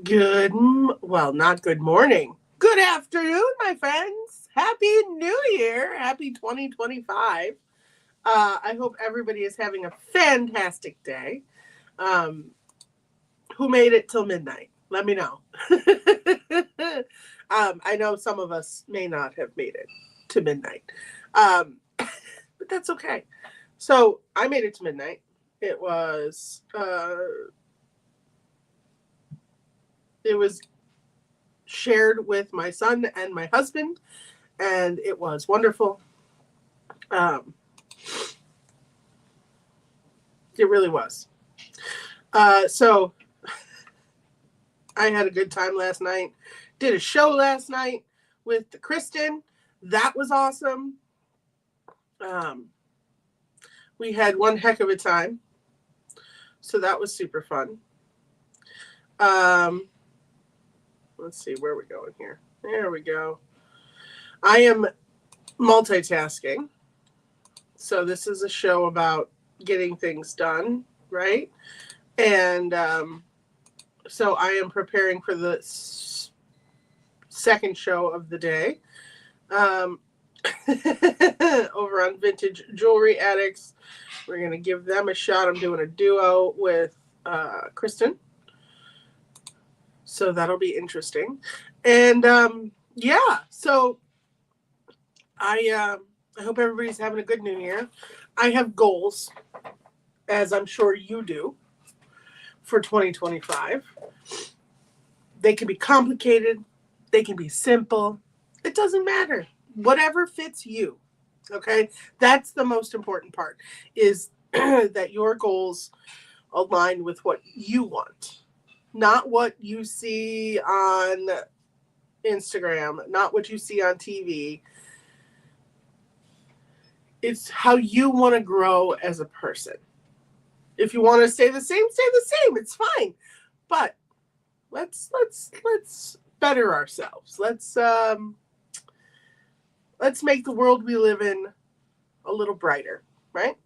Not good morning. Good afternoon, my friends. Happy New Year. Happy 2025. I hope everybody is having a fantastic day. Um, who made it till midnight? Let me know. I know some of us may not have made it to midnight, but that's okay. So I made it to midnight. It was shared with my son and my husband, and it was wonderful. Um, it really was. So I had a good time last night. Did a show last night with Kristen. That was awesome. Um, we had one heck of a time. So that was super fun. Let's see where we're going here. There we go. I am multitasking. So this is a show about getting things done, right? And so I am preparing for the second show of the day over on Vintage Jewelry Addicts. We're going to give them a shot. I'm doing a duo with Kristen. So that'll be interesting. And so I hope everybody's having a good New Year. I have goals, as I'm sure you do, for 2025. They can be complicated. They can be simple. It doesn't matter. Whatever fits you. Okay? That's the most important part, is that your goals align with what you want. Not what you see on Instagram, not what you see on TV. It's how you want to grow as a person. If you want to stay the same, stay the same. It's fine. But let's better ourselves. Let's make the world we live in a little brighter, right?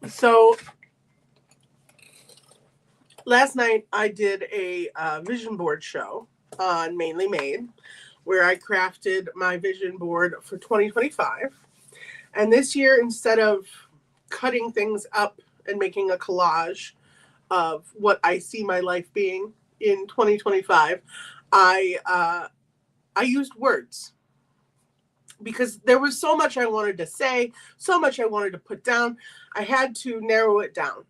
So last night I did a vision board show on Mainly Made, where I crafted my vision board for 2025. And this year, instead of cutting things up and making a collage of what I see my life being in 2025, I used words, because there was so much I wanted to say, so much I wanted to put down. I had to narrow it down.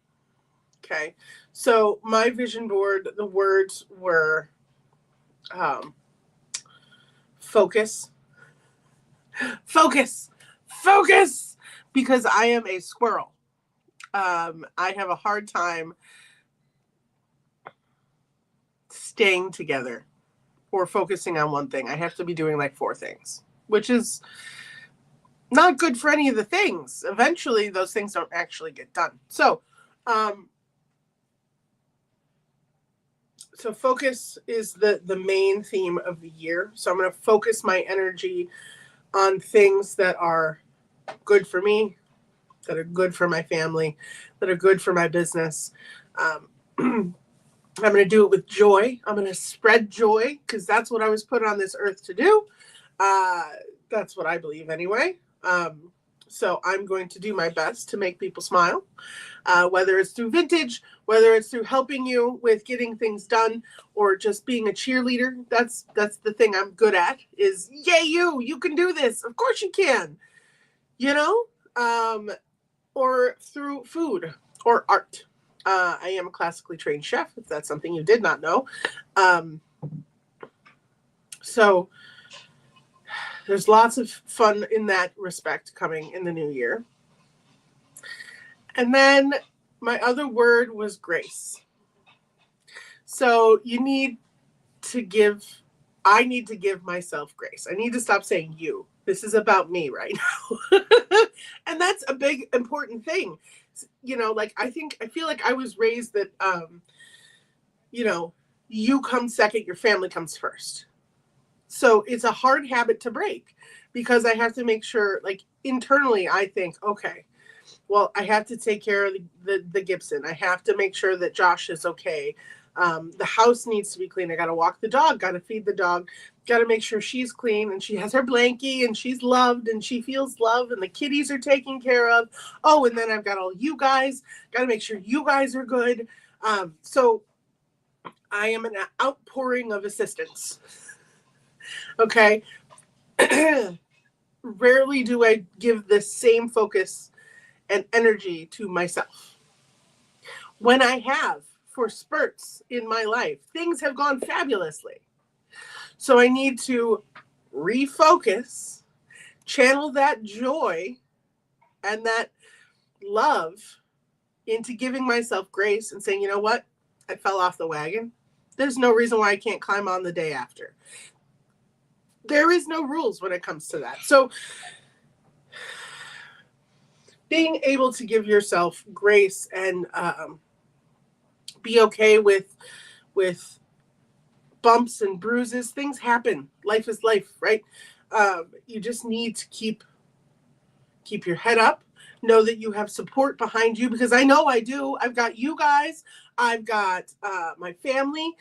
Okay. So my vision board, the words were focus, focus, focus, because I am a squirrel. I have a hard time staying together or focusing on one thing. I have to be doing like 4 things, which is not good for any of the things. Eventually, those things don't actually get done. So focus is the main theme of the year. So I'm going to focus my energy on things that are good for me, that are good for my family, that are good for my business. I'm going to do it with joy. I'm going to spread joy, because that's what I was put on this earth to do. That's what I believe anyway. So I'm going to do my best to make people smile, whether it's through vintage, whether it's through helping you with getting things done, or just being a cheerleader. That's the thing I'm good at, is yay, you can do this. Of course you can, or through food or art. I am a classically trained chef, if that's something you did not know. So there's lots of fun in that respect coming in the new year. And then my other word was grace. So I need to give myself grace. I need to stop saying you. This is about me right now. And that's a big, important thing. I feel like I was raised that, you come second, your family comes first. So it's a hard habit to break, because I have to make sure, like, internally, I think, okay, Well, I have to take care of the Gibson. I have to make sure that Josh is okay. The house needs to be clean. I got to walk the dog, got to feed the dog, got to make sure she's clean and she has her blankie and she's loved and she feels love and the kitties are taken care of. Oh, and then I've got all you guys, got to make sure you guys are good. So I am an outpouring of assistance. Okay. Rarely do I give the same focus and energy to myself. When I have, for spurts in my life, things have gone fabulously. So I need to refocus, channel that joy and that love into giving myself grace and saying, you know what? I fell off the wagon. There's no reason why I can't climb on the day after. There is no rules when it comes to that. So being able to give yourself grace and be okay with bumps and bruises. Things happen. Life is life, right? You just need to keep your head up. Know that you have support behind you, because I know I do. I've got you guys. I've got my family.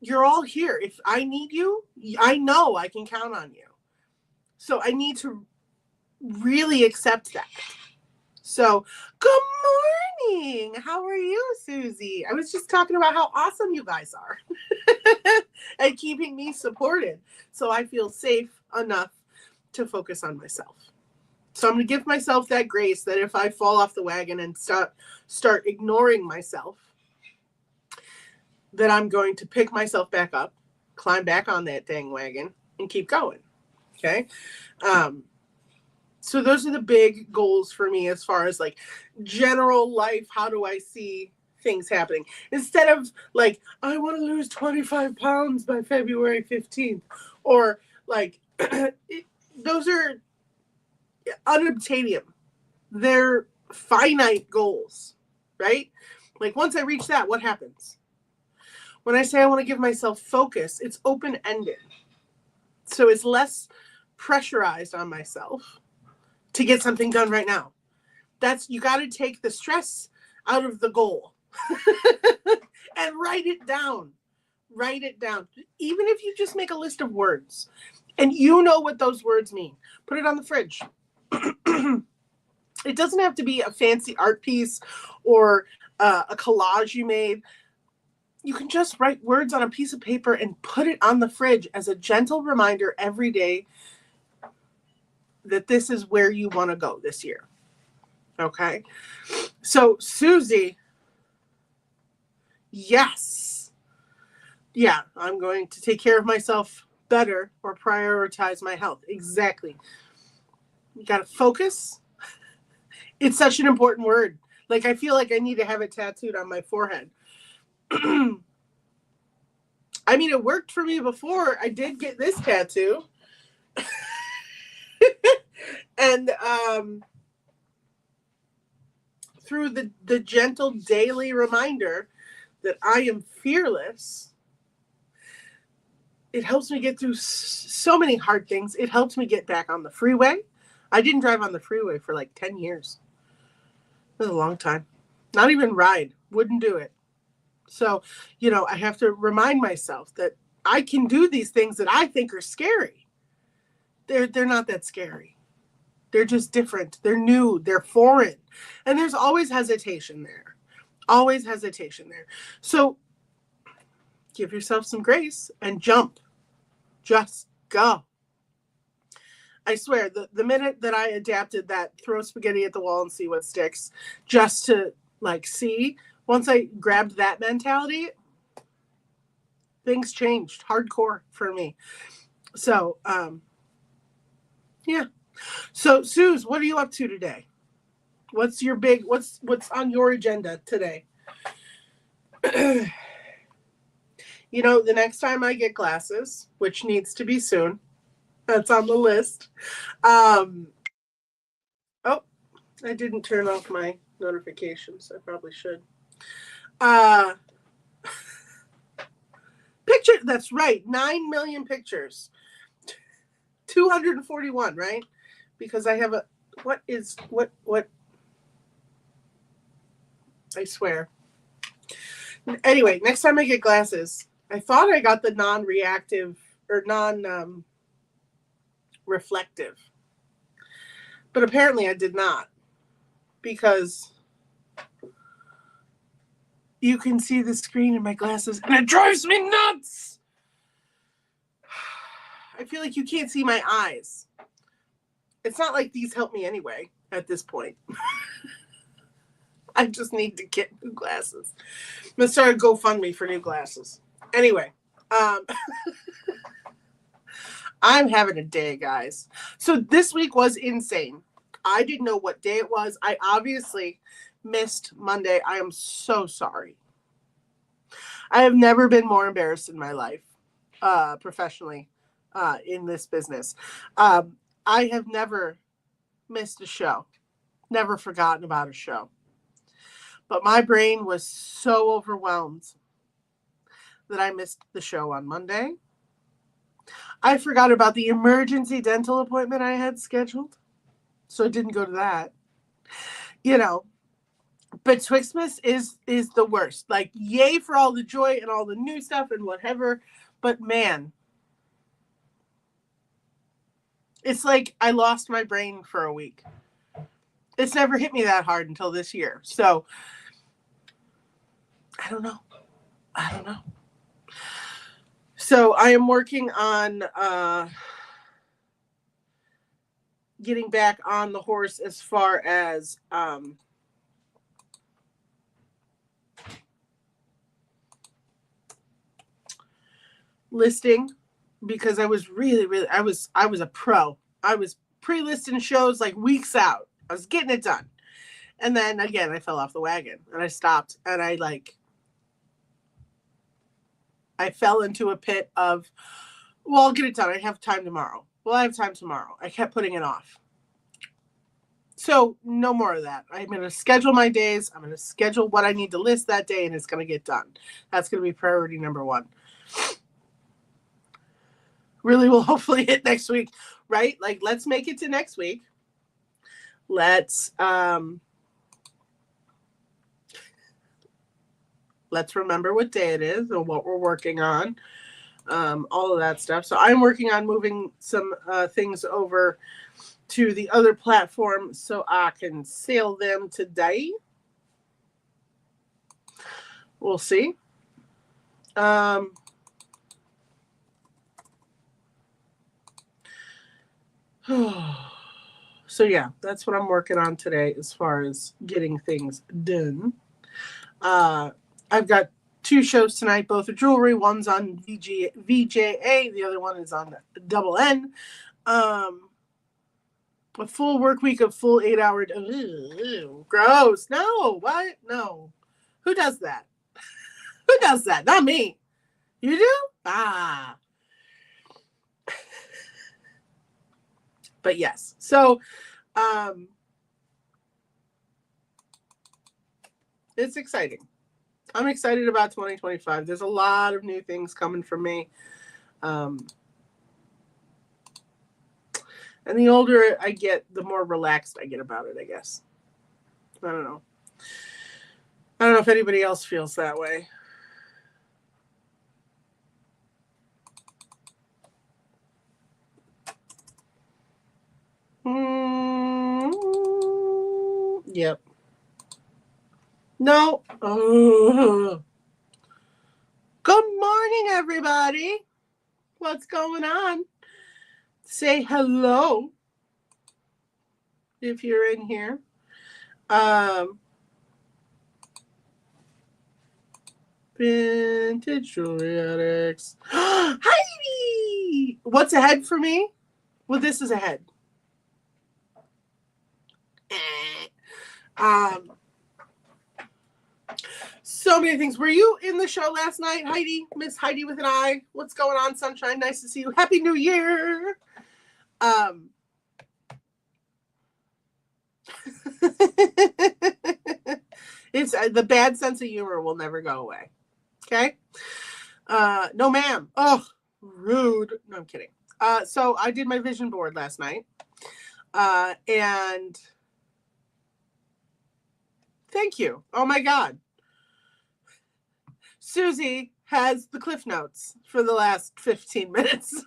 You're all here. If I need you, I know I can count on you. So I need to really accept that. So, good morning. How are you, Susie? I was just talking about how awesome you guys are and keeping me supported. So I feel safe enough to focus on myself. So I'm going to give myself that grace that if I fall off the wagon and start ignoring myself, that I'm going to pick myself back up, climb back on that dang wagon, and keep going. Okay? So those are the big goals for me as far as like general life. How do I see things happening? Instead of like, I want to lose 25 pounds by February 15th. Or like, those are unobtainium. They're finite goals, right? Like once I reach that, what happens? When I say I want to give myself focus, it's open-ended. So it's less pressurized on myself to get something done right now. You got to take the stress out of the goal and write it down. Write it down. Even if you just make a list of words and you know what those words mean, put it on the fridge. It doesn't have to be a fancy art piece or a collage you made. You can just write words on a piece of paper and put it on the fridge as a gentle reminder every day that this is where you want to go this year. Okay. So Susie, yes. Yeah, I'm going to take care of myself better or prioritize my health. Exactly. You got to focus. It's such an important word. Like, I feel like I need to have it tattooed on my forehead. I mean, it worked for me before I did get this tattoo. And through the gentle daily reminder that I am fearless, it helps me get through so many hard things. It helps me get back on the freeway. I didn't drive on the freeway for like 10 years. It was a long time. Not even ride. Wouldn't do it. So, I have to remind myself that I can do these things that I think are scary. They're not that scary. They're just different. They're new. They're foreign. And there's always hesitation there. Always hesitation there. So give yourself some grace and jump. Just go. I swear, the minute that I adapted that throw spaghetti at the wall and see what sticks, just to see, once I grabbed that mentality, things changed hardcore for me. So, yeah. So, Suze, what are you up to today? What's your what's on your agenda today? The next time I get glasses, which needs to be soon, that's on the list. Oh, I didn't turn off my notifications. I probably should. Picture, that's right, 9 million pictures. 241, right? Because I have What? I swear. Anyway, next time I get glasses, I thought I got the non-reactive or non-reflective, but apparently I did not, because you can see the screen in my glasses and it drives me nuts. I feel like you can't see my eyes. It's not like these help me anyway at this point. I just need to get new glasses. I'm going to start a GoFundMe for new glasses. Anyway, I'm having a day, guys. So this week was insane. I didn't know what day it was. I obviously missed Monday. I am so sorry. I have never been more embarrassed in my life, professionally, in this business. I have never missed a show, never forgotten about a show. But my brain was so overwhelmed that I missed the show on Monday. I forgot about the emergency dental appointment I had scheduled, so I didn't go to that. You know, but Twixmas is the worst. Like, yay for all the joy and all the new stuff and whatever. But man, it's like I lost my brain for a week. It's never hit me that hard until this year. So I don't know. So I am working on getting back on the horse as far as listing, because I was really I was a pro. I was pre-listing shows like weeks out. I was getting it done. And then again, I fell off the wagon and I stopped, and I fell into a pit of, well, I'll get it done. I have time tomorrow. Well, I have time tomorrow. I kept putting it off. So no more of that. I'm going to schedule my days. I'm going to schedule what I need to list that day, and it's going to get done. That's going to be priority number one. Really will hopefully hit next week, right? Like, let's make it to next week. Let's remember what day it is and what we're working on, all of that stuff. So I'm working on moving some things over to the other platform so I can sell them today. We'll see. So yeah, that's what I'm working on today as far as getting things done. I've got 2 shows tonight. Both are jewelry. One's on VJA. The other one is on Double N. A full work week of full 8-hour. Gross. No. What? No. Who does that? Who does that? Not me. You do? Ah. But yes. So, it's exciting. I'm excited about 2025. There's a lot of new things coming from me. And the older I get, the more relaxed I get about it, I guess. I don't know. I don't know if anybody else feels that way. Yep. No. Oh. Good morning, everybody. What's going on? Say hello if you're in here. Vintage Jewelry Addicts. Hi! What's ahead for me? Well, this is ahead. So many things. Were you in the show last night, Heidi? Miss Heidi with an I. What's going on, Sunshine? Nice to see you. Happy New Year. It's the bad sense of humor will never go away. Okay. No, ma'am. Oh, rude. No, I'm kidding. So I did my vision board last night. And thank you. Oh my God. Susie has the Cliff Notes for the last 15 minutes.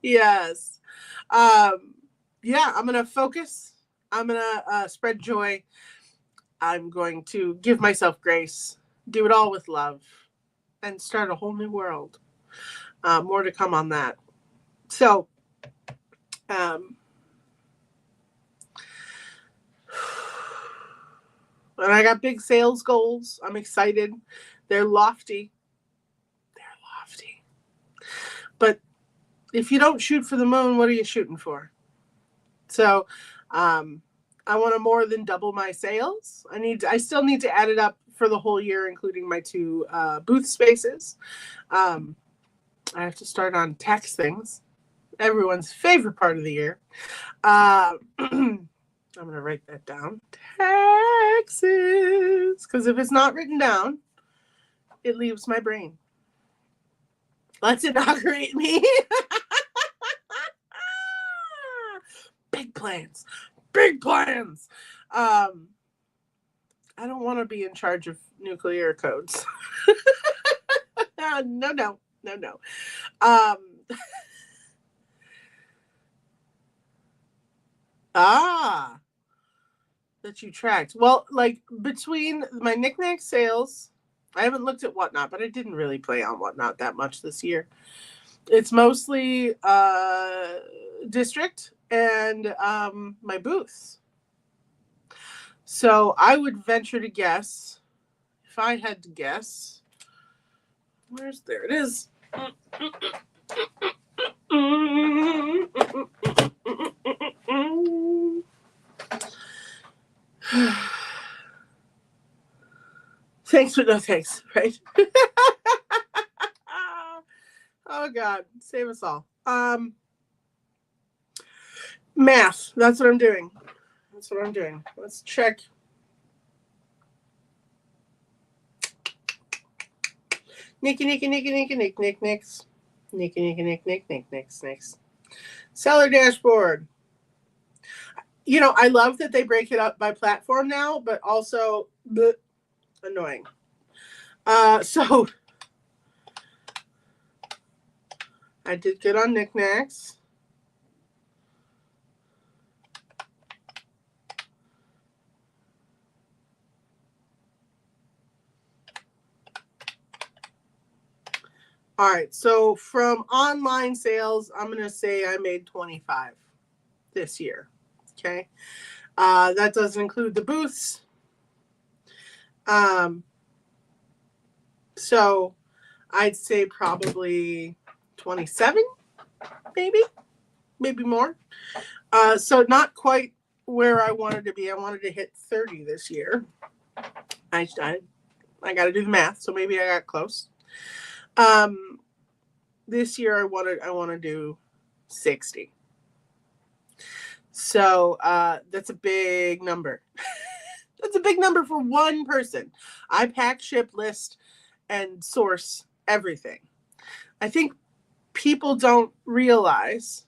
Yes. Yeah, I'm going to focus. I'm going to spread joy. I'm going to give myself grace, do it all with love, and start a whole new world. More to come on that. So, and I got big sales goals. I'm excited. They're lofty. But if you don't shoot for the moon, what are you shooting for? So, I want to more than double my sales. I still need to add it up for the whole year, including my 2 booth spaces. I have to start on tax things, everyone's favorite part of the year. I'm going to write that down. Taxes. Because if it's not written down, it leaves my brain. Let's inaugurate me. Big plans. Big plans. I don't want to be in charge of nuclear codes. No. That you tracked. Well, like between my knickknack sales, I haven't looked at Whatnot, but I didn't really play on Whatnot that much this year. It's mostly district and my booths. So I would venture to guess, if I had to guess, there it is. Thanks but no thanks, right? Oh God, save us all. Math. That's what I'm doing. Let's check. Nicks. Seller dashboard. You know, I love that they break it up by platform now, but also annoying. So I did good on knickknacks. All right, so from online sales, I'm going to say I made 25 this year. Okay. That doesn't include the booths. So I'd say probably 27, maybe more. So not quite where I wanted to be. I wanted to hit 30 this year. I got to do the math, so maybe I got close. This year I want to do 60. So that's a big number. That's a big number for one person. I pack, ship, list, and source everything. I think people don't realize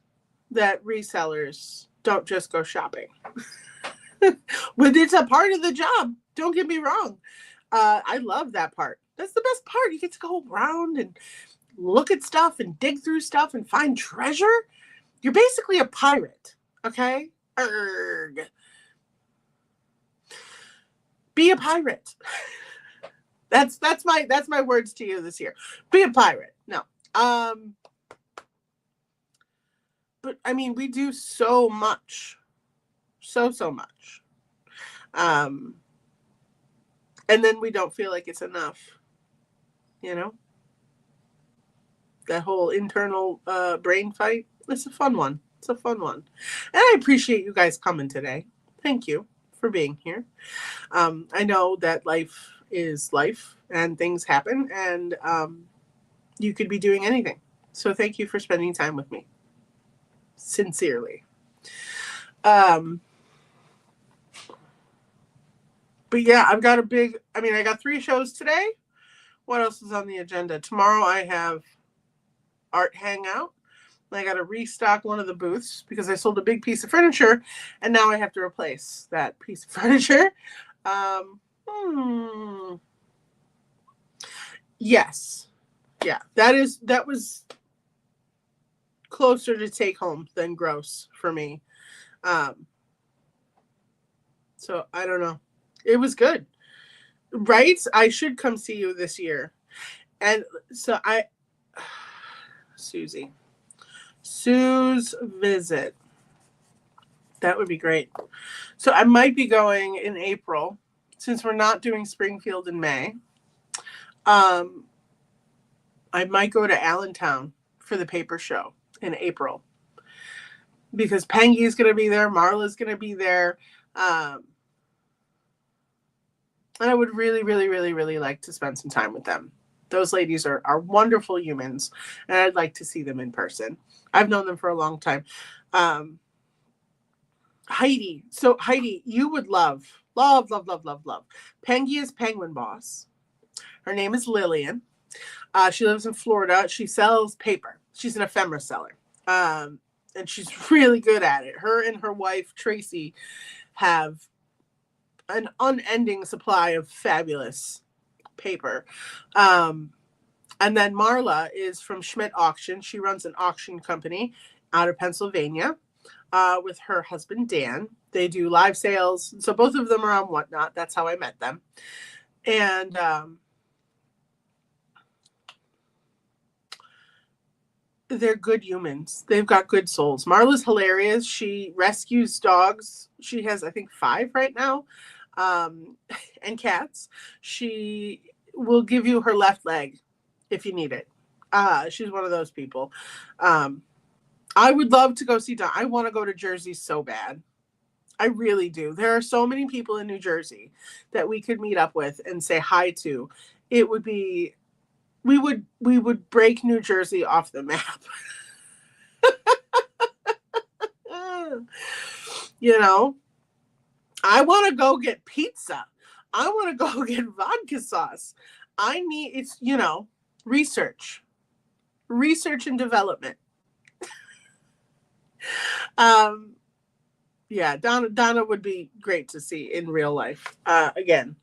that resellers don't just go shopping. But it's a part of the job. Don't get me wrong. I love that part. That's the best part. You get to go around and look at stuff and dig through stuff and find treasure. You're basically a pirate, okay? Erg. Be a pirate. That's my words to you this year. Be a pirate. No. But I mean, we do so much. So much. And then we don't feel like it's enough. You know? That whole internal brain fight. It's a fun one. And I appreciate you guys coming today. Thank you for being here. I know that life is life and things happen, and you could be doing anything. So thank you for spending time with me. Sincerely. But yeah, I got 3 shows today. What else is on the agenda? Tomorrow I have Art Hangout. I got to restock one of the booths because I sold a big piece of furniture, and now I have to replace that piece of furniture. Yes. Yeah, that was closer to take home than gross for me. So I don't know. It was good. Right? I should come see you this year. And so Sue's visit. That would be great. So I might be going in April since we're not doing Springfield in May. I might go to Allentown for the paper show in April because Pengy is going to be there. Marla's going to be there. And I would really, really, really, really like to spend some time with them. Those ladies are wonderful humans, and I'd like to see them in person. I've known them for a long time. Heidi. So Heidi, you would love. Pengy is Penguin Boss. Her name is Lillian. She lives in Florida. She sells paper. She's an ephemera seller. And she's really good at it. Her and her wife, Tracy, have an unending supply of fabulous paper. And then Marla is from Schmidt Auction. She runs an auction company out of Pennsylvania with her husband, Dan. They do live sales. So both of them are on Whatnot. That's how I met them. And they're good humans. They've got good souls. Marla's hilarious. She rescues dogs. She has, I think, 5 right now. And cats. She will give you her left leg if you need it. She's one of those people. I would love to go see Don. I want to go to Jersey so bad. I really do. There are so many people in New Jersey that we could meet up with and say hi to. It would be, we would break New Jersey off the map. You know, I want to go get pizza. I want to go get vodka sauce. It's, research and development. Yeah, Donna would be great to see in real life. Again,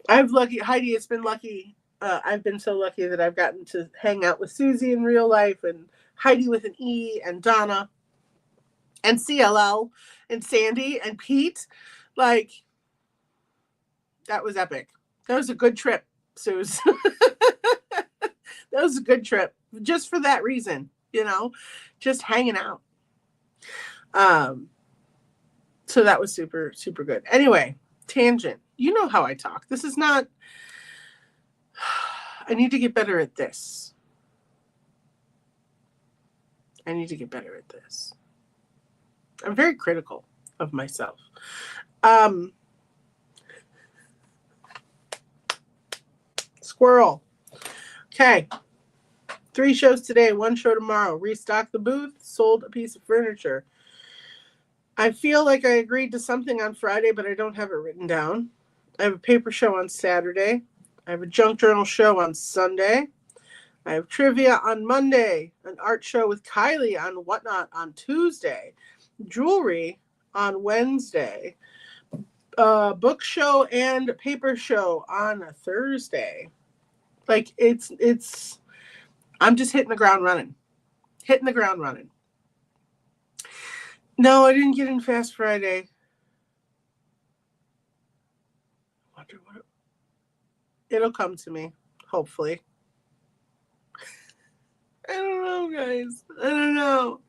Heidi has been lucky. I've been so lucky that I've gotten to hang out with Susie in real life, and Heidi with an E, and Donna and CLL and Sandy and Pete. Like, that was epic. That was a good trip, Suze. That was a good trip just for that reason, just hanging out. So that was super, super good. Anyway, tangent. You know how I talk. This is not, I need to get better at this. I'm very critical of myself. Squirrel. Okay. 3 shows today, 1 show tomorrow. Restocked the booth, sold a piece of furniture. I feel like I agreed to something on Friday, but I don't have it written down. I have a paper show on Saturday. I have a junk journal show on Sunday. I have trivia on Monday, an art show with Kylie on Whatnot on Tuesday, jewelry on Wednesday, book show and paper show on Thursday. Like, I'm just hitting the ground running. No, I didn't get in Fast Friday. I wonder what it'll come to me, hopefully. I don't know, guys. I don't know.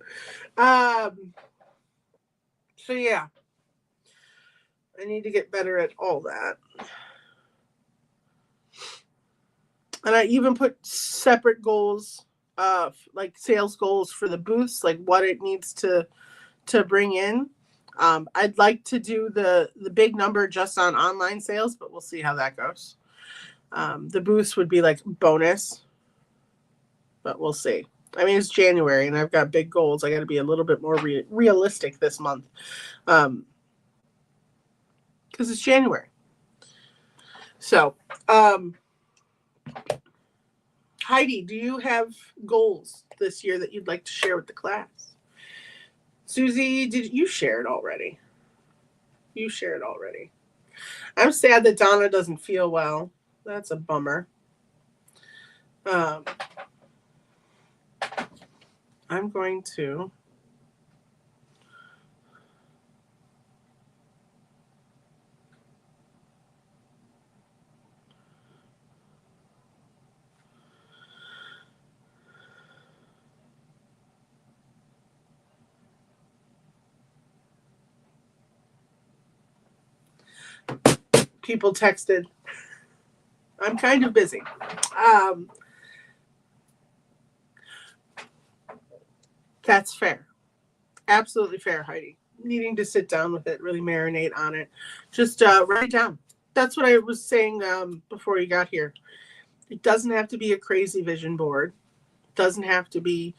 So yeah. I need to get better at all that. And I even put separate goals, like sales goals for the booths, like what it needs to bring in. I'd like to do the big number just on online sales, but we'll see how that goes. The booths would be like bonus, but we'll see. I mean, it's January and I've got big goals. I got to be a little bit more realistic this month. Because it's January. So, Heidi, do you have goals this year that you'd like to share with the class? Susie, did you share it already? You shared already. I'm sad that Donna doesn't feel well. That's a bummer. I'm going to people texted. I'm kind of busy. That's fair. Absolutely fair, Heidi. Needing to sit down with it, really marinate on it. Just write it down. That's what I was saying before you got here. It doesn't have to be a crazy vision board. It doesn't have to be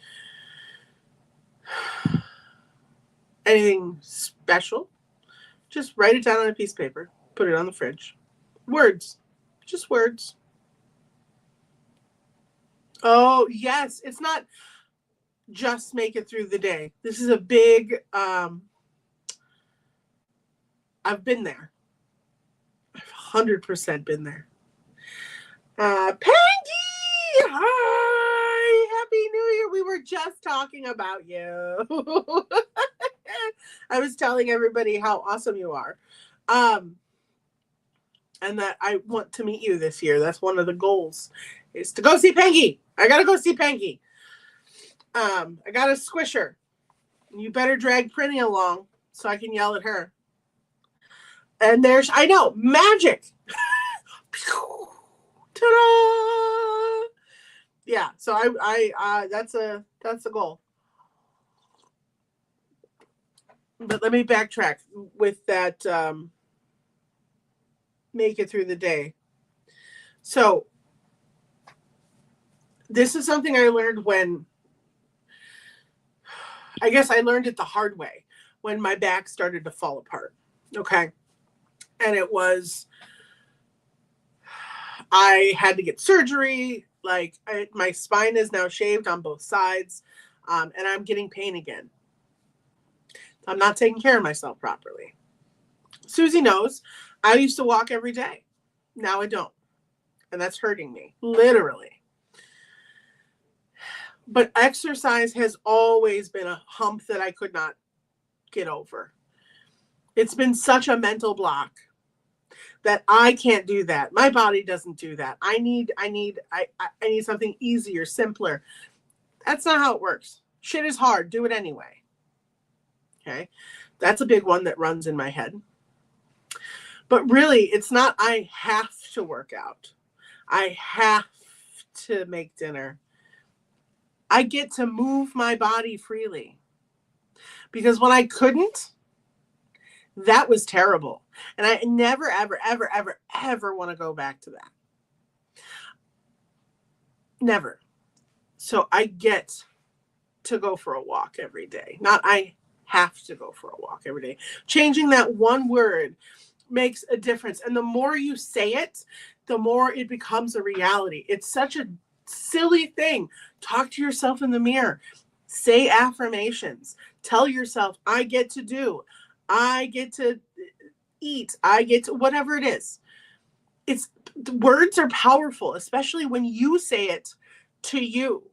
anything special. Just write it down on a piece of paper. Put it on the fridge. Words. Just words. Oh, yes. It's not just make it through the day. This is a big, I've been there. I've 100% been there. Peggy! Hi! Happy New Year. We were just talking about you. I was telling everybody how awesome you are. And that I want to meet you this year. That's one of the goals, is to go see Peggy. I got to go see Peggy. I got a squisher. You better drag Prinny along so I can yell at her. And there's, I know, magic. Ta-da! Yeah, so I that's a goal. But let me backtrack with that. Make it through the day. So this is something I learned when, I guess I learned it the hard way, when my back started to fall apart. Okay. And it was, I had to get surgery. Like my spine is now shaved on both sides. And I'm getting pain again. I'm not taking care of myself properly. Susie knows I used to walk every day. Now I don't. And that's hurting me, literally. But exercise has always been a hump that I could not get over. It's been such a mental block that I can't do that. My body doesn't do that. I need something easier, simpler. That's not how it works. Shit is hard. Do it anyway. Okay. That's a big one that runs in my head. But really, it's not I have to work out. I have to make dinner. I get to move my body freely. Because when I couldn't, that was terrible. And I never, ever, ever, ever, ever want to go back to that. Never. So I get to go for a walk every day. Not I have to go for a walk every day. Changing that one word makes a difference. And the more you say it, the more it becomes a reality. It's such a silly thing. Talk to yourself in the mirror. Say affirmations. Tell yourself, I get to do. I get to eat. I get to whatever it is. It's words are powerful, especially when you say it to you.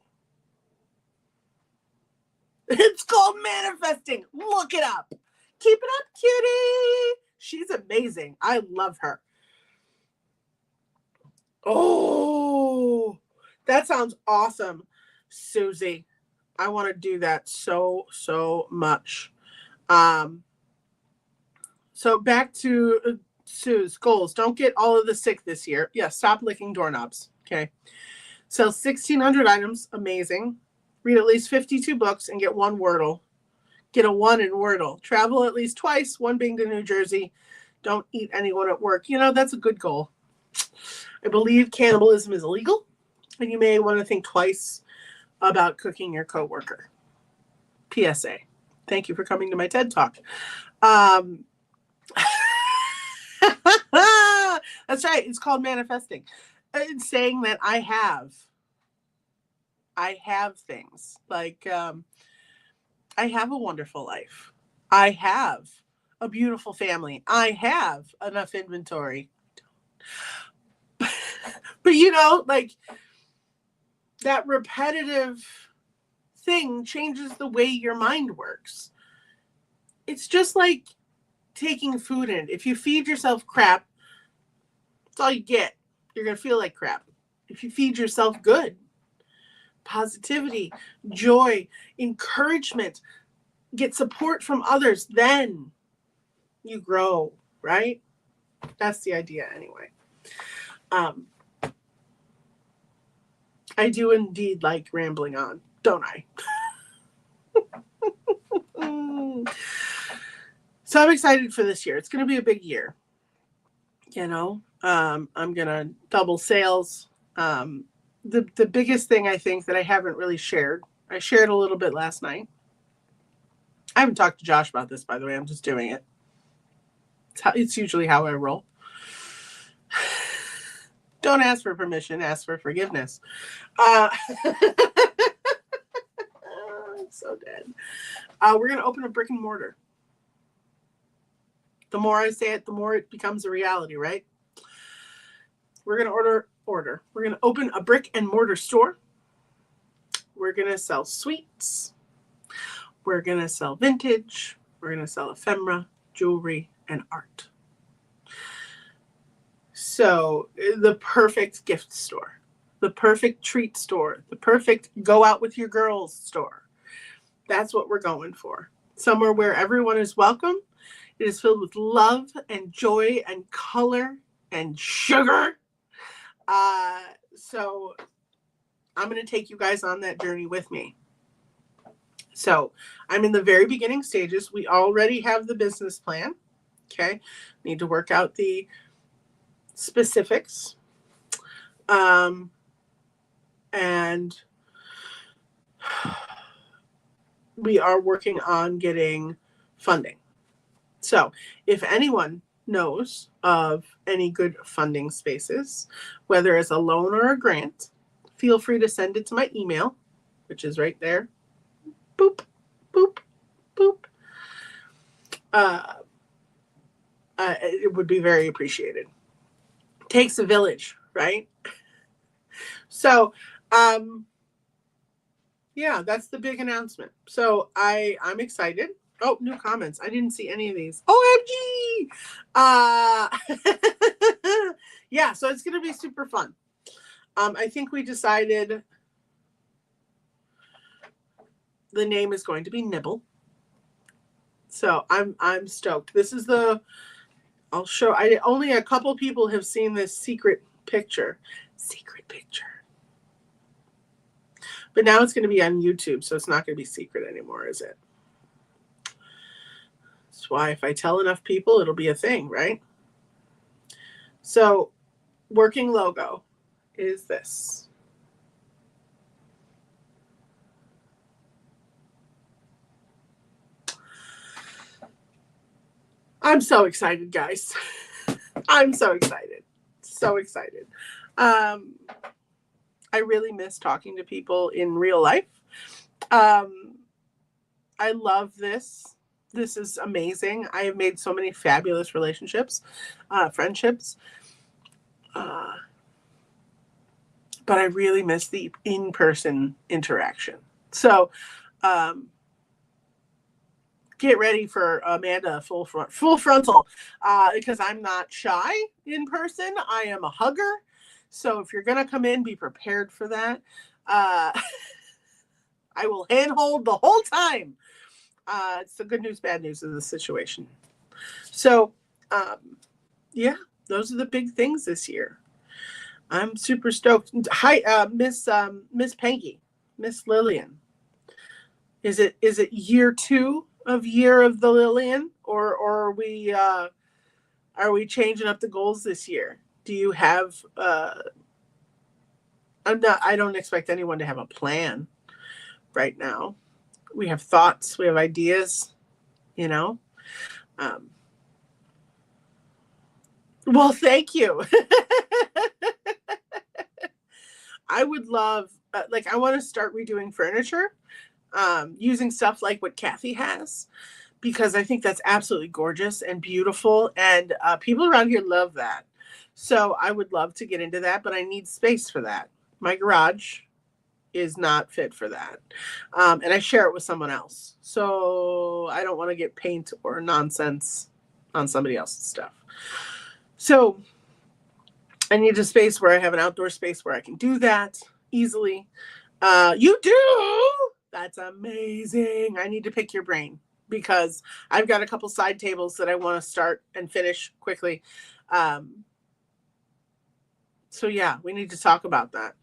It's called manifesting. Look it up. Keep it up, cutie. She's amazing. I love her. Oh, that sounds awesome, Susie. I want to do that so much. So back to Sue's goals. Don't get all of the sick this year. Yeah, stop licking doorknobs. Okay. Sell 1,600 items. Amazing. Read at least 52 books and get one Wordle. Get a 1 in Wordle. Travel at least twice, one being to New Jersey. Don't eat anyone at work. You know, that's a good goal. I believe cannibalism is illegal, and you may want to think twice about cooking your coworker. PSA. Thank you for coming to my TED Talk. That's right. It's called manifesting. It's saying that I have I have things. Like, I have a wonderful life. I have a beautiful family. I have enough inventory. But like that repetitive thing changes the way your mind works. It's just like taking food in. If you feed yourself crap, that's all you get. You're going to feel like crap. If you feed yourself good, positivity, joy, encouragement, get support from others, then you grow, right? That's the idea anyway. I do indeed like rambling on, don't I? So I'm excited for this year. It's going to be a big year. I'm going to double sales. The biggest thing I think that I haven't really shared, I shared a little bit last night. I haven't talked to Josh about this, by the way. I'm just doing it. It's usually how I roll. Don't ask for permission, ask for forgiveness. I'm so dead. We're going to open a brick and mortar. The more I say it, the more it becomes a reality, right? We're going to order. We're going to open a brick and mortar store. We're going to sell sweets. We're going to sell vintage. We're going to sell ephemera, jewelry, and art. So the perfect gift store, the perfect treat store, the perfect go out with your girls store. That's what we're going for. Somewhere where everyone is welcome. It is filled with love and joy and color and sugar. So I'm going to take you guys on that journey with me. So I'm in the very beginning stages. We already have the business plan. Okay. Need to work out the specifics. And we are working on getting funding. So if anyone knows of any good funding spaces, whether it's a loan or a grant, feel free to send it to my email, which is right there. Boop, boop, boop. It would be very appreciated. Takes a village, right? So, yeah, that's the big announcement. So I'm excited. Oh, new comments. I didn't see any of these. OMG! Yeah, so it's going to be super fun. I think we decided the name is going to be Nibble. So I'm stoked. This is I'll show. Only a couple people have seen this secret picture. But now it's going to be on YouTube, so it's not going to be secret anymore, is it? That's why if I tell enough people, it'll be a thing, right? So, working logo is this. I'm so excited, guys. I'm so excited. So excited. I really miss talking to people in real life. I love this. This is amazing. I have made so many fabulous relationships, friendships. But I really miss the in-person interaction. So, get ready for Amanda full frontal, because I'm not shy in person. I am a hugger. So if you're going to come in, be prepared for that. I will handhold the whole time. It's the good news, bad news of the situation. So, yeah, those are the big things this year. I'm super stoked. Hi, Miss Panky, Miss Lillian. Is it year 2 of Year of the Lillian, or are we changing up the goals this year? Do you have? I don't expect anyone to have a plan right now. We have thoughts, we have ideas, Well, thank you. I would love like I want to start redoing furniture, using stuff like what Kathy has, because I think that's absolutely gorgeous and beautiful, and people around here love that. So I would love to get into that, but I need space for that. My garage is not fit for that, and I share it with someone else, so I don't want to get paint or nonsense on somebody else's stuff. So I need a space where I have an outdoor space where I can do that easily. You do? That's amazing. I need to pick your brain because I've got a couple side tables that I want to start and finish quickly. So yeah, we need to talk about that.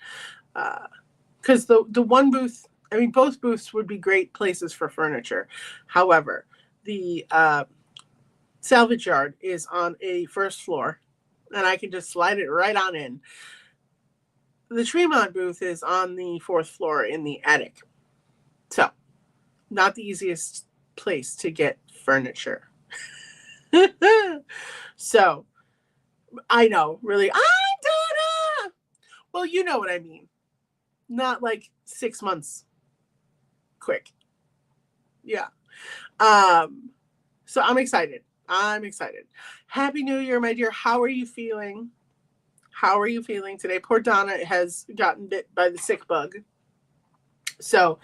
Because the one booth, I mean, both booths would be great places for furniture. However, the salvage yard is on a first floor, and I can just slide it right on in. The Tremont booth is on the fourth floor in the attic. So, not the easiest place to get furniture. So, I know, really, I'm Donna! Well, you know what I mean. Not like 6 months quick. Yeah. So I'm excited. Happy New Year, my dear. How are you feeling? How are you feeling today? Poor Donna has gotten bit by the sick bug. So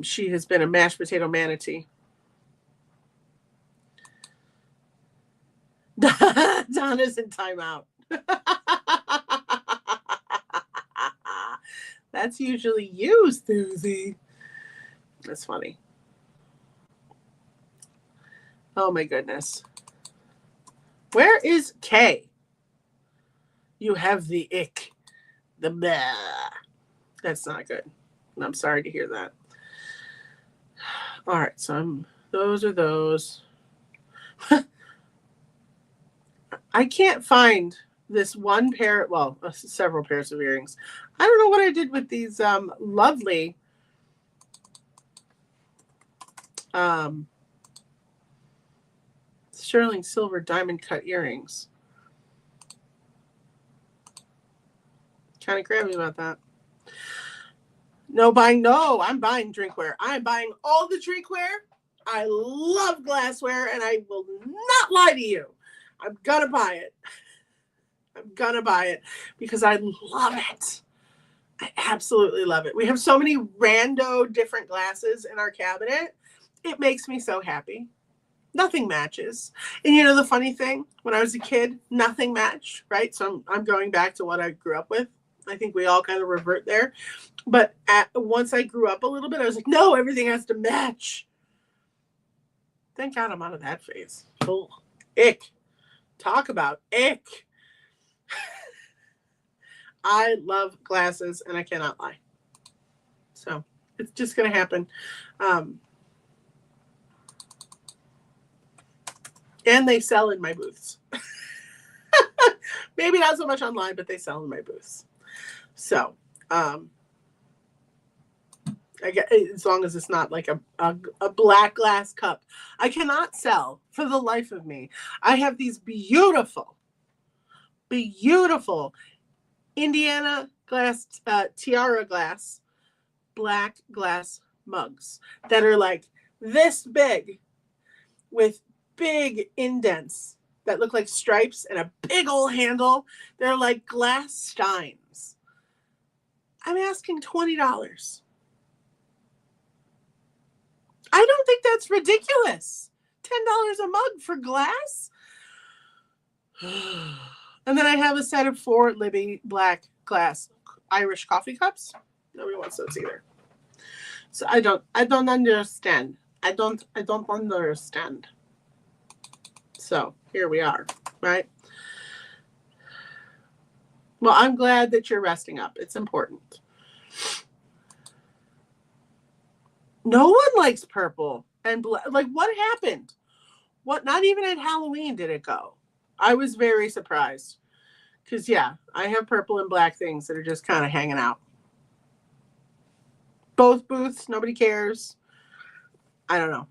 she has been a mashed potato manatee. Donna's in timeout. That's usually you, Susie. That's funny. Oh my goodness. Where is Kay? You have the ick. The blah. That's not good. I'm sorry to hear that. All right, so those are those. I can't find this one pair, well, several pairs of earrings. I don't know what I did with these lovely sterling silver diamond cut earrings. Kind of crabby about that. No, I'm buying drinkware. I'm buying all the drinkware. I love glassware, and I will not lie to you. I'm gonna buy it. I'm gonna buy it because I love it. I absolutely love it. We have so many rando different glasses in our cabinet. It makes me so happy. Nothing matches. And you know the funny thing? When I was a kid, nothing matched, right? So I'm going back to what I grew up with. I think we all kind of revert there. But once I grew up a little bit, I was like, no, everything has to match. Thank God I'm out of that phase. Oh, ick. Talk about ick. I love glasses, and I cannot lie. So it's just going to happen. And they sell in my booths. Maybe not so much online, but they sell in my booths. So I get, as long as it's not like a black glass cup. I cannot sell for the life of me. I have these beautiful Indiana glass, tiara glass, black glass mugs that are like this big with big indents that look like stripes and a big old handle. They're like glass steins. I'm asking $20. I don't think that's ridiculous. $10 a mug for glass? And then I have a set of 4 Libby black glass Irish coffee cups. Nobody wants those either. So I don't understand. I don't understand. So here we are, right? Well, I'm glad that you're resting up. It's important. No one likes purple and black. Like, what happened? What? Not even at Halloween did it go. I was very surprised. Because, yeah, I have purple and black things that are just kind of hanging out. Both booths, nobody cares. I don't know.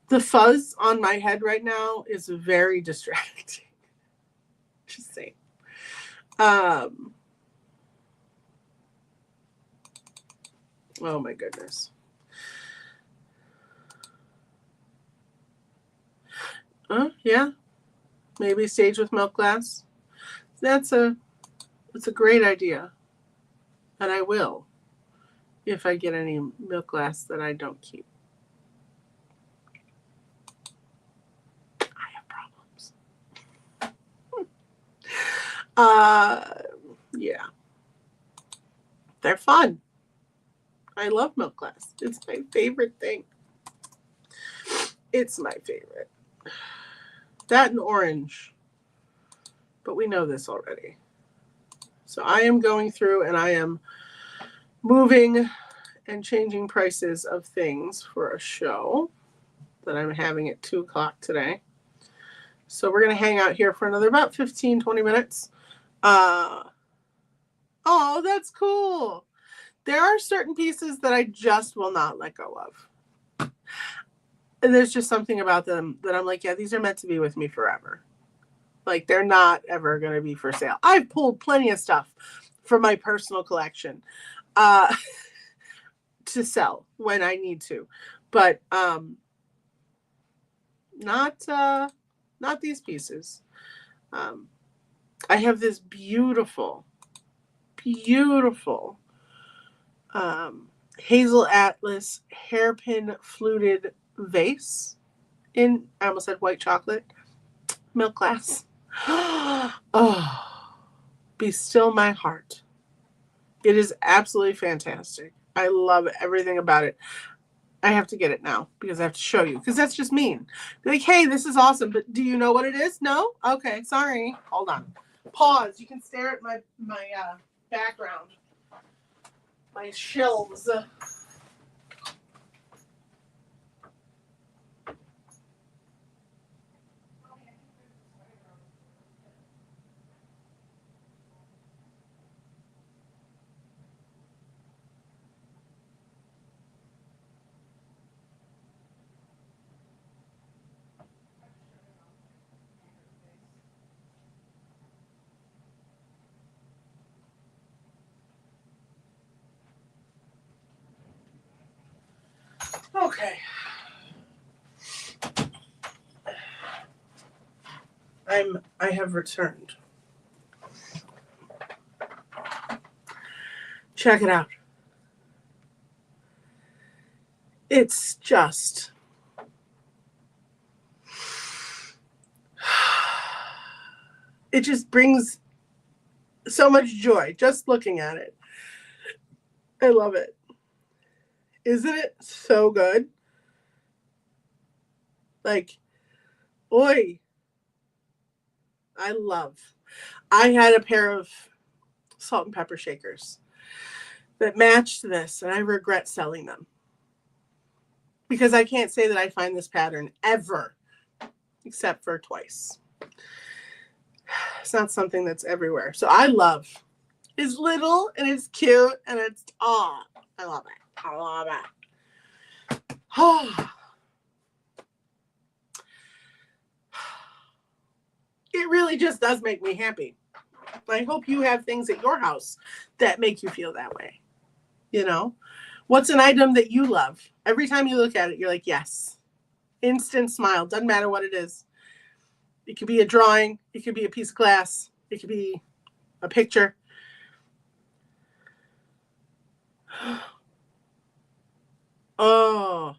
The fuzz on my head right now is very distracting. Just saying. Oh my goodness. Yeah. Maybe stage with milk glass. It's a great idea. And I will if I get any milk glass that I don't keep. I have problems. Yeah. They're fun. I love milk glass. It's my favorite thing. It's my favorite. That and orange. But we know this already. So I am going through and I am moving and changing prices of things for a show that I'm having at 2 o'clock today. So we're going to hang out here for another about 15, 20 minutes. Oh, that's cool. There are certain pieces that I just will not let go of. And there's just something about them that I'm like, yeah, these are meant to be with me forever. Like, they're not ever going to be for sale. I've pulled plenty of stuff from my personal collection to sell when I need to. But not these pieces. I have this beautiful Hazel Atlas hairpin fluted vase in, I almost said white chocolate, milk glass. Oh, be still my heart. It is absolutely fantastic. I love everything about it. I have to get it now because I have to show you, because that's just mean. Be like, hey, this is awesome, but do you know what it is? No? Okay, sorry. Hold on. Pause. You can stare at my background. My shelves. Okay. I have returned. Check it out. It's just it just brings so much joy just looking at it. I love it. Isn't it so good? Like, oi. I had a pair of salt and pepper shakers that matched this, and I regret selling them. Because I can't say that I find this pattern ever, except for twice. It's not something that's everywhere. So I love. It's little and it's cute and it's, I love it. I love it. Oh. It really just does make me happy. I hope you have things at your house that make you feel that way. You know? What's an item that you love? Every time you look at it, you're like, yes. Instant smile. Doesn't matter what it is. It could be a drawing. It could be a piece of glass. It could be a picture. Oh.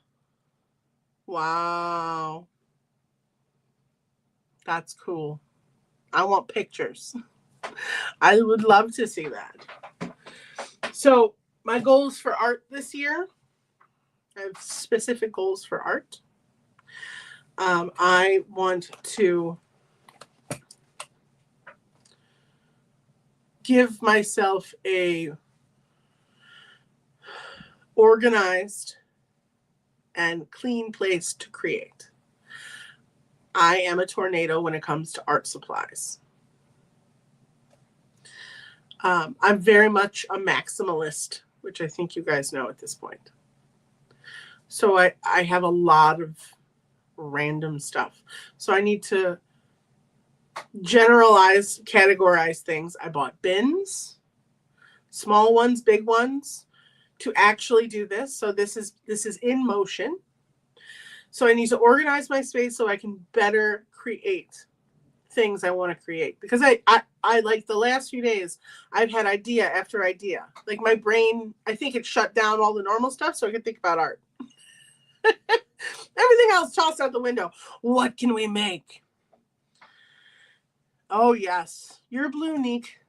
Wow. That's cool. I want pictures. I would love to see that. So my goals for art this year, I have specific goals for art. I want to give myself a organized and clean place to create. I am a tornado when it comes to art supplies. I'm very much a maximalist, which I think you guys know at this point. So I have a lot of random stuff. So I need to generalize, categorize things. I bought bins, small ones, big ones, to actually do this. So this is in motion. So I need to organize my space so I can better create things I want to create, because I like the last few days I've had idea after idea. Like my brain, I think it shut down all the normal stuff so I could think about art. Everything else tossed out the window. What can we make? Oh yes, your Blue Neek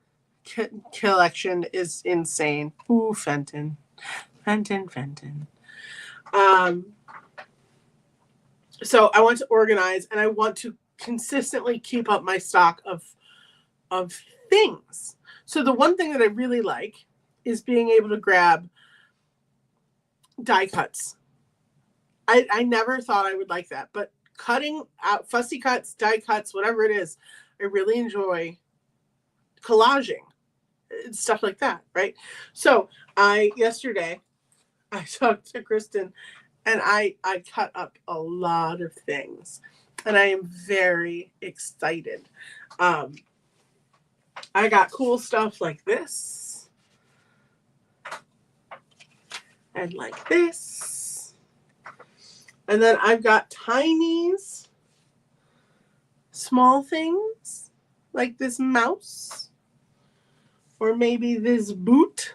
collection is insane. Ooh, Fenton. So I want to organize, and I want to consistently keep up my stock of things. So the one thing that I really like is being able to grab die cuts. I never thought I would like that, but cutting out fussy cuts, die cuts, whatever it is, I really enjoy collaging, stuff like that, right? So yesterday I talked to Kristen, and I cut up a lot of things, and I am very excited. I got cool stuff like this and like this, and then I've got tinies, small things like this mouse, or maybe this boot.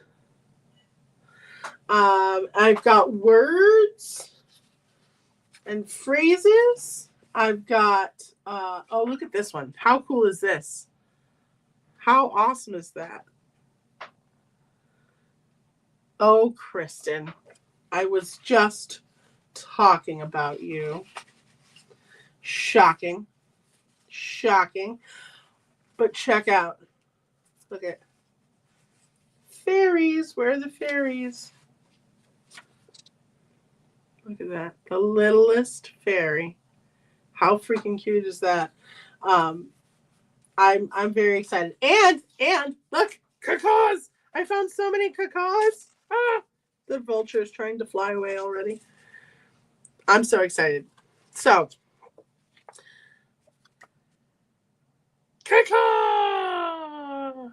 I've got words and phrases. I've got, oh, look at this one. How cool is this? How awesome is that? Oh, Kristen, I was just talking about you. Shocking. But check out. Look at fairies. Where are the fairies? Look at that. The littlest fairy. How freaking cute is that? I'm very excited. And look, cacaws. I found so many cacaws. The vulture is trying to fly away already. I'm so excited. So, cacaw.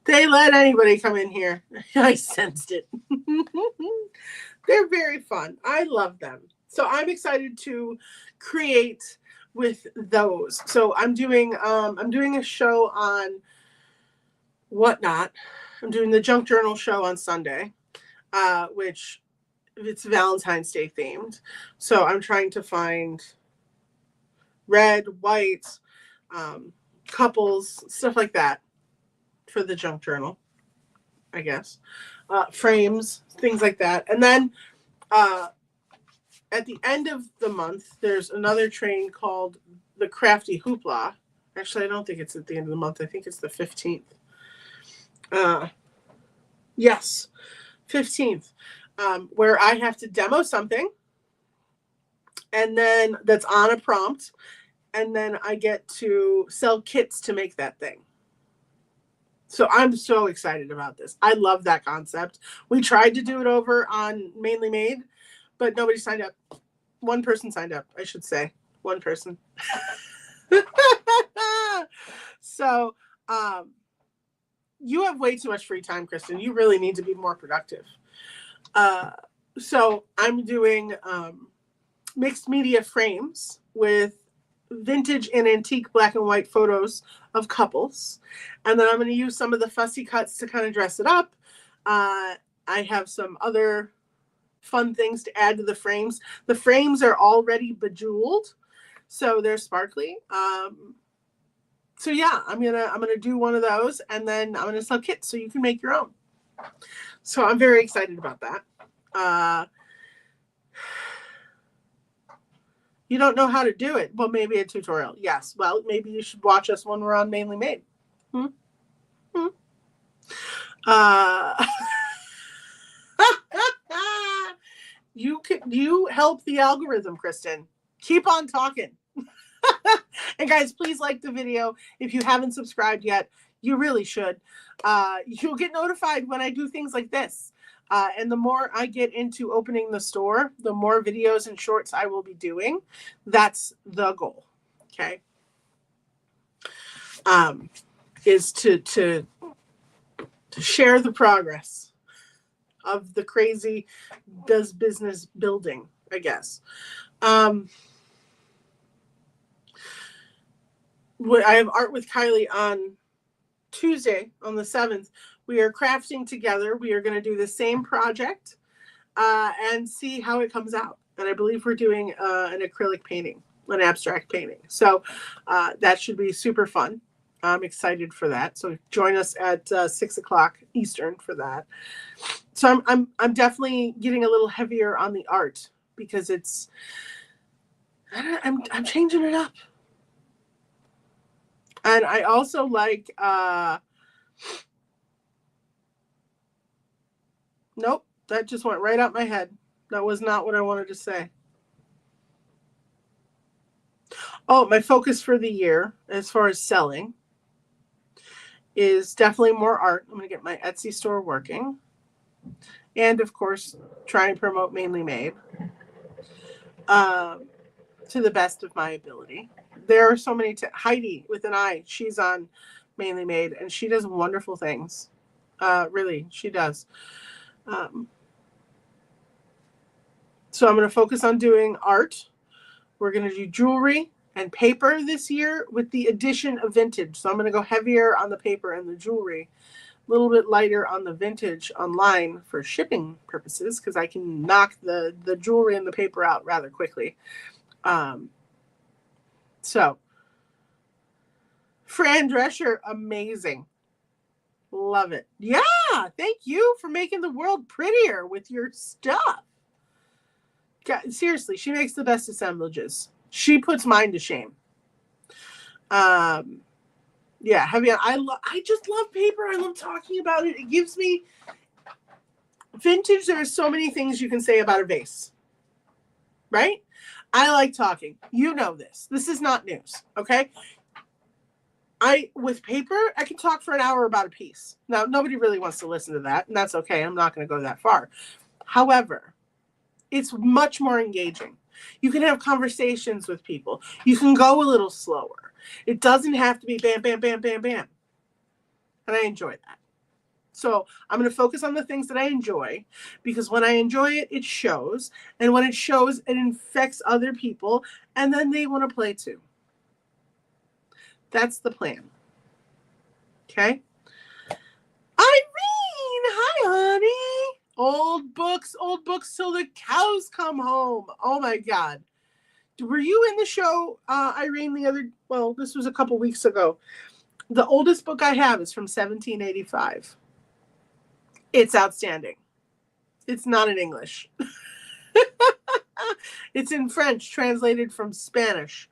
They let anybody come in here. I sensed it. They're very fun. I love them. So I'm excited to create with those. So I'm doing a show on Whatnot. I'm doing the Junk Journal show on Sunday, which it's Valentine's Day themed. So I'm trying to find red, white, couples, stuff like that for the Junk Journal, I guess. Frames, things like that. And then at the end of the month, there's another training called the Crafty Hoopla. Actually, I don't think it's at the end of the month. I think it's the 15th. Yes, 15th, where I have to demo something, and then that's on a prompt, and then I get to sell kits to make that thing. So I'm so excited about this. I love that concept. We tried to do it over on Mainly Made, but nobody signed up. One person signed up, I should say. One person. So you have way too much free time, Kristen. You really need to be more productive. So I'm doing mixed media frames with vintage and antique black and white photos of couples, and then I'm going to use some of the fussy cuts to kind of dress it up. I have some other fun things to add to the frames. The frames are already bejeweled, so they're sparkly. So yeah, I'm gonna do one of those, and then I'm gonna sell kits so you can make your own. So I'm very excited about that. You don't know how to do it. Well, maybe a tutorial. Yes. Well, maybe you should watch us when we're on Mainly Made. You help the algorithm, Kristen. Keep on talking. And guys, please like the video. If you haven't subscribed yet, you really should. You'll get notified when I do things like this. And the more I get into opening the store, the more videos and shorts I will be doing. That's the goal. Okay. Is to share the progress of the crazy business building, I guess. I have Art with Kylie on Tuesday, on the 7th. We are crafting together. We are going to do the same project and see how it comes out. And I believe we're doing an acrylic painting, an abstract painting. So that should be super fun. I'm excited for that. So join us at 6 o'clock Eastern for that. So I'm definitely getting a little heavier on the art because I'm changing it up. And I also like nope, that just went right out my head. That was not what I wanted to say. Oh, my focus for the year as far as selling is definitely more art. I'm going to get my Etsy store working. And of course, try and promote Mainly Made to the best of my ability. There are so many. Heidi with an I, she's on Mainly Made, and she does wonderful things. Really, she does. So I'm going to focus on doing art. We're going to do jewelry and paper this year with the addition of vintage. So I'm going to go heavier on the paper and the jewelry, a little bit lighter on the vintage online for shipping purposes because I can knock the jewelry and the paper out rather quickly. So Fran Drescher, amazing. Love it. Yeah, thank you for making the world prettier with your stuff. God, seriously, she makes the best assemblages. She puts mine to shame. Yeah, heavy on. I just love paper. I love talking about it. It gives me vintage. There are so many things you can say about a vase, right? I like talking. You know this. This is not news, okay? With paper, I can talk for an hour about a piece. Now, nobody really wants to listen to that, and that's okay. I'm not going to go that far. However, it's much more engaging. You can have conversations with people. You can go a little slower. It doesn't have to be bam, bam, bam, bam, bam. And I enjoy that. So I'm going to focus on the things that I enjoy because when I enjoy it, it shows. And when it shows, it infects other people. And then they want to play too. That's the plan. Okay? Irene! Hi, honey! Old books till the cows come home. Oh my God. Were you in the show, Irene, this was a couple weeks ago. The oldest book I have is from 1785. It's outstanding. It's not in English. It's in French, translated from Spanish.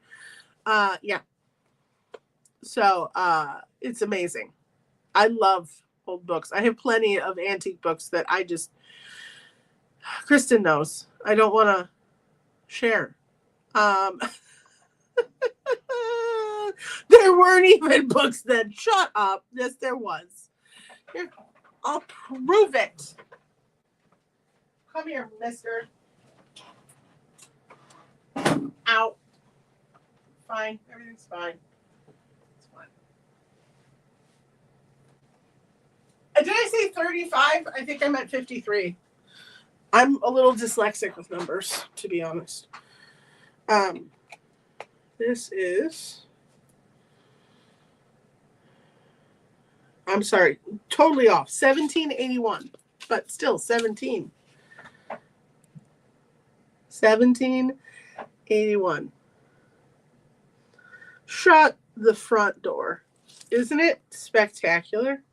Yeah. So it's amazing. I love old books. I have plenty of antique books that Kristen knows. I don't want to share. There weren't even books then. Shut up. Yes, there was. Here, I'll prove it. Come here, mister. Ow. Fine. Everything's fine. It's fine. Did I say 35? I think I meant 53. I'm a little dyslexic with numbers, to be honest. This is... I'm sorry, totally off. 1781, but still 17. 1781. Shut the front door. Isn't it spectacular?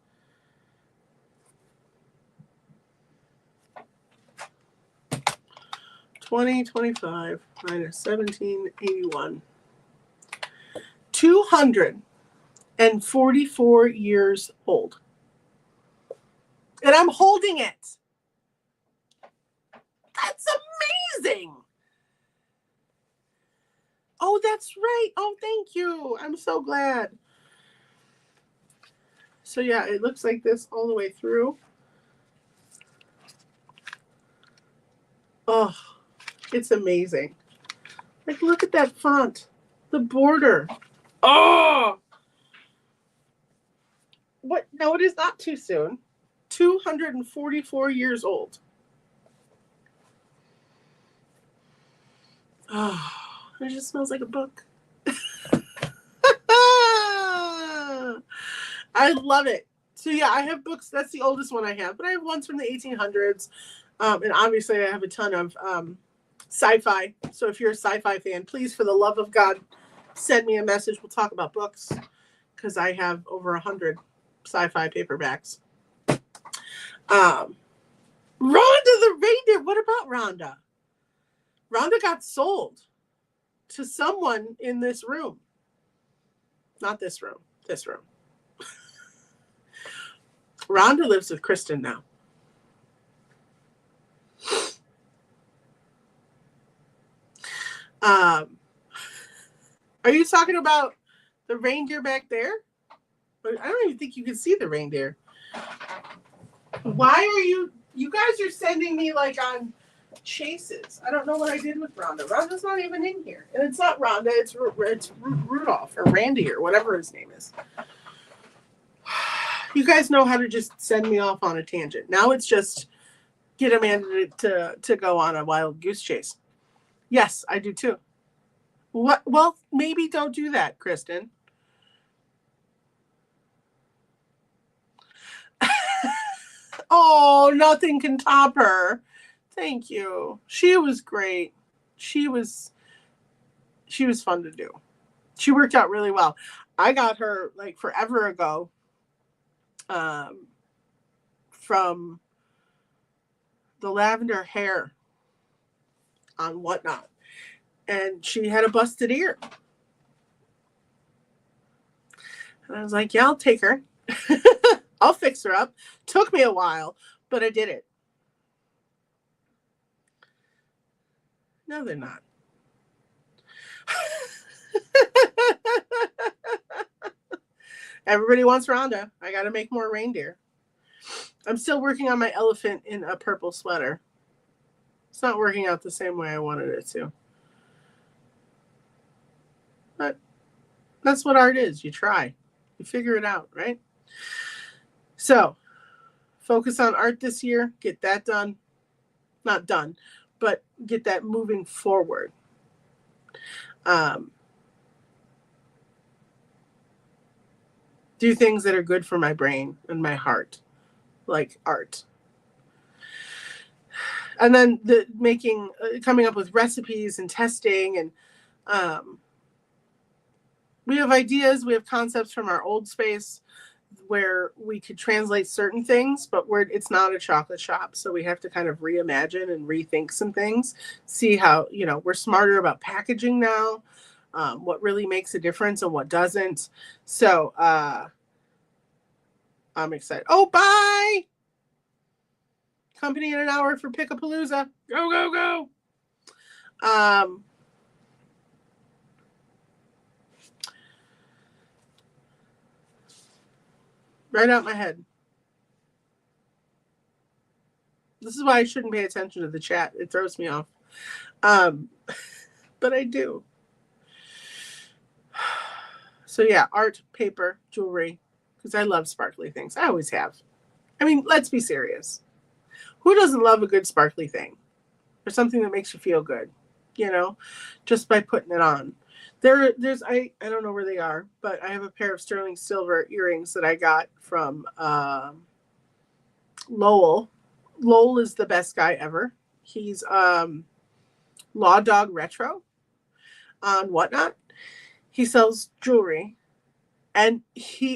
$20.25 minus 1781. 244 years old. And I'm holding it. That's amazing. Oh, that's right. Oh, thank you. I'm so glad. So yeah, it looks like this all the way through. Oh, it's amazing. Like, look at that font. The border. Oh! What? No, it is not too soon. 244 years old. Oh, it just smells like a book. I love it. So yeah, I have books. That's the oldest one I have, but I have ones from the 1800s. And obviously I have a ton of sci-fi. So if you're a sci-fi fan, please, for the love of God, send me a message. We'll talk about books because I have over 100 sci-fi paperbacks. Rhonda the reindeer. What about Rhonda? Rhonda got sold to someone in this room. Not this room. This room. Rhonda lives with Kristen now. Are you talking about the reindeer back there? I don't even think you can see the reindeer. Why are you guys are sending me like on chases? I don't know what I did with Rhonda. Rhonda's not even in here. And it's not Rhonda, it's Rudolph or Randy or whatever his name is. You guys know how to just send me off on a tangent. Now it's just get Amanda to go on a wild goose chase. Yes, I do too. What? Well, maybe don't do that, Kristen. Oh, nothing can top her. Thank you. She was great. She was fun to do. She worked out really well. I got her like forever ago from the lavender hair on Whatnot. And she had a busted ear. And I was like, yeah, I'll take her. I'll fix her up. Took me a while, but I did it. No, they're not. Everybody wants Rhonda. I got to make more reindeer. I'm still working on my elephant in a purple sweater. It's not working out the same way I wanted it to. But that's what art is. You try. You figure it out, right? So, focus on art this year. Get that done. Not done, but get that moving forward. Do things that are good for my brain and my heart, like art. And then coming up with recipes and testing, and we have ideas, we have concepts from our old space where we could translate certain things, but it's not a chocolate shop, so we have to kind of reimagine and rethink some things, see how, we're smarter about packaging now, what really makes a difference and what doesn't. So I'm excited. Oh, bye! Company in an hour for Pickapalooza. Go, go, go. Right out my head. This is why I shouldn't pay attention to the chat. It throws me off. But I do. So yeah, art, paper, jewelry, because I love sparkly things. I always have. I mean, let's be serious. Who doesn't love a good sparkly thing? Or something that makes you feel good, just by putting it on. There's I don't know where they are, but I have a pair of sterling silver earrings that I got from Lowell. Lowell is the best guy ever. He's Law Dog Retro on Whatnot. He sells jewelry, and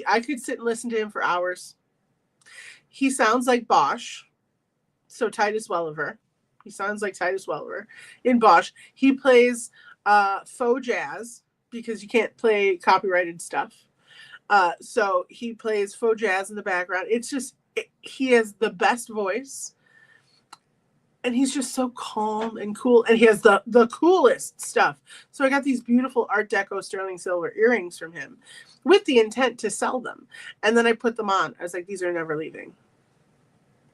I could sit and listen to him for hours. He sounds like Bosch, so Titus Welliver. He sounds like Titus Welliver in Bosch. He plays faux jazz because you can't play copyrighted stuff. So he plays faux jazz in the background. It's just, he has the best voice. And he's just so calm and cool. And he has the coolest stuff. So I got these beautiful Art Deco sterling silver earrings from him with the intent to sell them. And then I put them on. I was like, these are never leaving.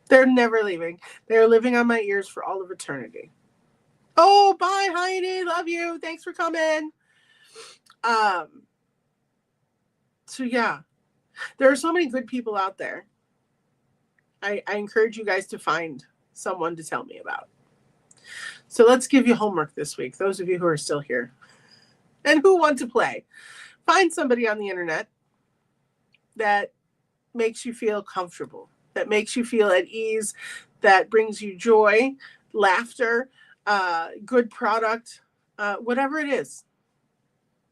They're never leaving. They're living on my ears for all of eternity. Oh, bye, Heidi. Love you. Thanks for coming. So yeah, there are so many good people out there. I encourage you guys to find someone to tell me about. So let's give you homework this week, those of you who are still here and who want to play. Find somebody on the internet that makes you feel comfortable, that makes you feel at ease, that brings you joy, laughter, good product, whatever it is.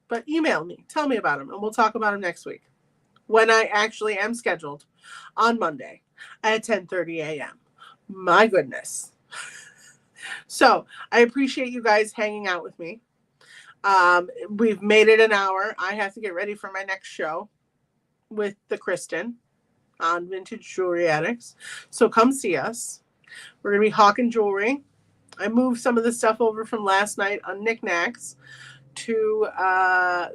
But email me, tell me about them, and we'll talk about them next week when I actually am scheduled on Monday at 10:30 a.m. My goodness. So I appreciate you guys hanging out with me. We've made it an hour. I have to get ready for my next show with the Kristen on Vintage Jewelry Addicts. So come see us. We're going to be hawking jewelry. I moved some of the stuff over from last night on Knickknacks to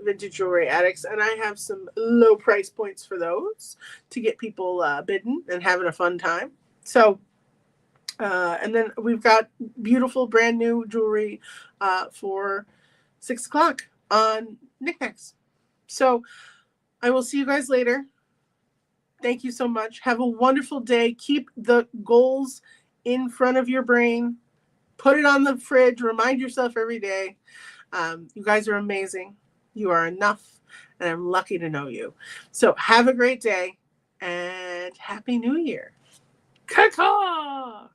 Vintage Jewelry Addicts, and I have some low price points for those to get people bidding and having a fun time. So, and then we've got beautiful brand new jewelry for 6 o'clock on Knickknacks. So I will see you guys later. Thank you so much. Have a wonderful day. Keep the goals in front of your brain. Put it on the fridge. Remind yourself every day. You guys are amazing. You are enough, and I'm lucky to know you. So have a great day, and Happy New Year. Caw-caw!